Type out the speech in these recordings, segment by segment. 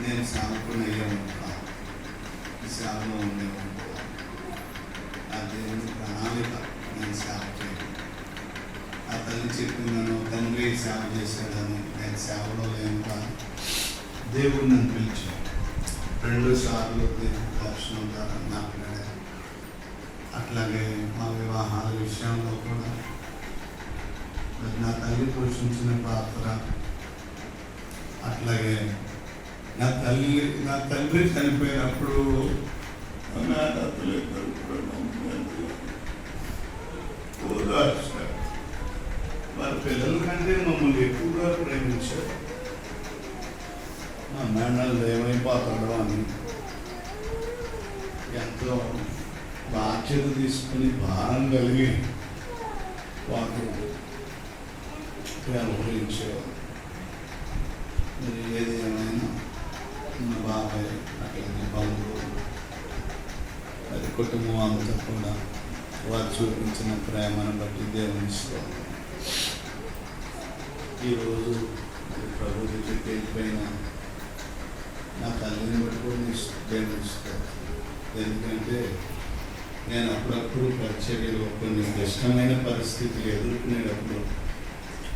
నేను సేవకుని అయ్యేవాడు కాదు, ఈ సేవలో ఉండేవాడు కాదు. ఆ దేవుని ప్రణాళిక నేను సేవ చేయను. ఆ తల్లి చెప్పిందను, తండ్రి సేవ చేశాడని నేను సేవలో లేను కాదు. దేవుడు నన్ను పిలిచాడు. 2 సార్లు దేవుని దర్శనం ద్వారా మాట్లాడారు. అట్లాగే మా వివాహాల విషయంలో కూడా మరి నా తల్లి పోషించిన పాత్ర, అట్లాగే నా తండ్రి చనిపోయినప్పుడు వారి పిల్లల కంటే మమ్మల్ని ఎక్కువగా ప్రేమించారు. మా మేనల్ని ఏమైపోతాడో అని ఎంతో బాధ్యత తీసుకుని భారం కలిగి వారు వ్యవహరించేవారు. మరి ఏది ఏమైనా మా బాబాయ్ అట్లాగే బంధువులు అది కుటుంబం అంతా కూడా వారు చూపించిన ప్రేమను బట్టి దేవుని స్తోత్రం. ఈరోజు ప్రభు దగ్గరికి వెళ్ళిపోయిన నా తల్లిని బట్టి కూడా దేవుని స్తోత్రం. ఎందుకంటే నేను అప్పుడప్పుడు పరిచర్యలో కొన్ని క్లిష్టమైన పరిస్థితులు ఎదుర్కొనేటప్పుడు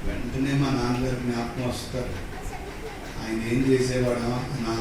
వెంటనే మా నాన్నగారు జ్ఞాపకం వస్తారు. ఆయన ఏం చేసేవాడా నా